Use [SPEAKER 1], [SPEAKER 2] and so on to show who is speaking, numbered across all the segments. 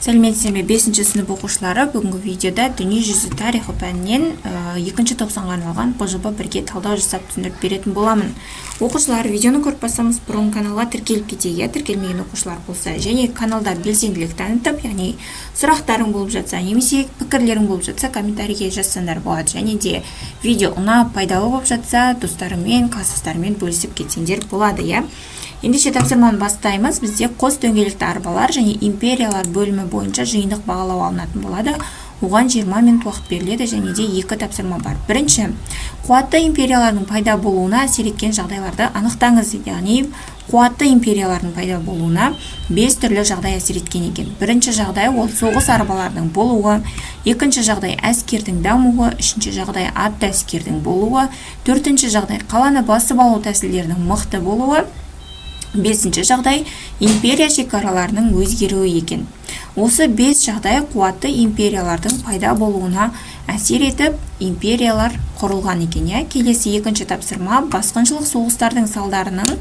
[SPEAKER 1] Сәлеметсіздер ме 5-ші сынып оқушылары, бүгінгі видеода дүниежүзі тарихы пәнінен 2-ші тоқсанға арналған ПЖБ бірге талдау жасап түсіндіріп беретін боламын. Оқушылар, видеоны көріп басамыз бұрын каналға тіркеліп кетейік, тіркелмеген оқушылар болса, және каналда белсенділік танытып, яғни сұрақтарың болып жатса, немесе пікірлерің болып жатса, комментарийге жазсаңдар болады. Және де видео ұнап, пайдалы болып жатса, достарыңмен, класстастарыңмен бөлісіп кетсеңдер болады, иә. Ендеше тапсырманы бастаймыз. Бізде қос дөңгелекті арбалар және империялар бөлімі бойынша жиынтық бағалау алынатын болады. Оған 20 минут уақыт беріледі және де 2 тапсырма бар. Бірінші, қуатты империялардың пайда болуына әсер еткен жағдайларды анықтаңыз. Яғни, қуатты империялардың пайда болуына 5 түрлі жағдай әсер еткен екен. Бірінші жағдай ол соғыс арбаларының болуы, екінші жағдай әскердің дамуы, үшінші жағдай атты әскердің болуы, төртінші жағдай қаланы басып алу тәсілдерінің мықты болуы, бесінші жағдай империя шекараларының өзгеруі екен. Осы 5 жағдай қуатты империялардың пайда болуына әсер етіп, империялар құрылған екен. Келесі екінші тапсырма басқыншылық соғыстардың салдарының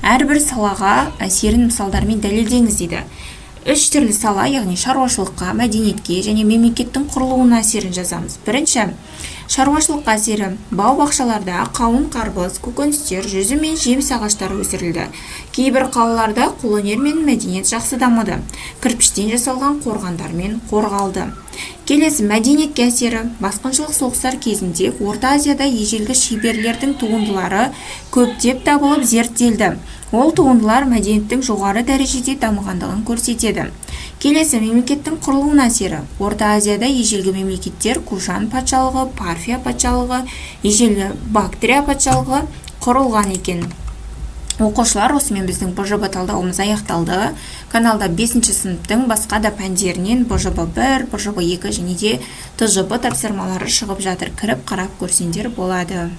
[SPEAKER 1] әрбір салаға әсерін мысалдармен дәлелдеңіз дейді. 3 түрлі сала, яғни шаруашылыққа, мәдениетке және мемлекеттің құрылуына әсерін жазамыз. Бірінші, шаруашылық әсері бау-бақшаларда қауын, қарбыз, көкөністер, жүзім мен жеміс ағаштары өсірілді. Кейбір қалаларда қолөнер мен мәдениет жақсы дамыды. Кірпіштен жасалған қорғандармен қорғалды. Келесі, мәдениетке әсері басқыншылық соғыстар кезінде Орта Азияда ежелгі шеберлердің туындылары көптеп табылып зерттелді. Ол туындылар мәдениеттің жоғары дәрежеде дамығандығын көрсетеді. Келесі, мемлекеттің құрылуына әсері. Орта Азияда ежелгі мемлекеттер Кушан патшалығы, Парфия патшалығы, ежелгі Бактрия патшалығы құрылған екен. Оқушылар, осымен біздің ПЖБ талдауымыз аяқталды. Каналда 5-ші сыныптың басқа да пәндерінен ПЖБ 1, ПЖБ 2 және де ТЖБ тапсырмалары шығып жатыр. Кіріп қарап көрсеңдер болады.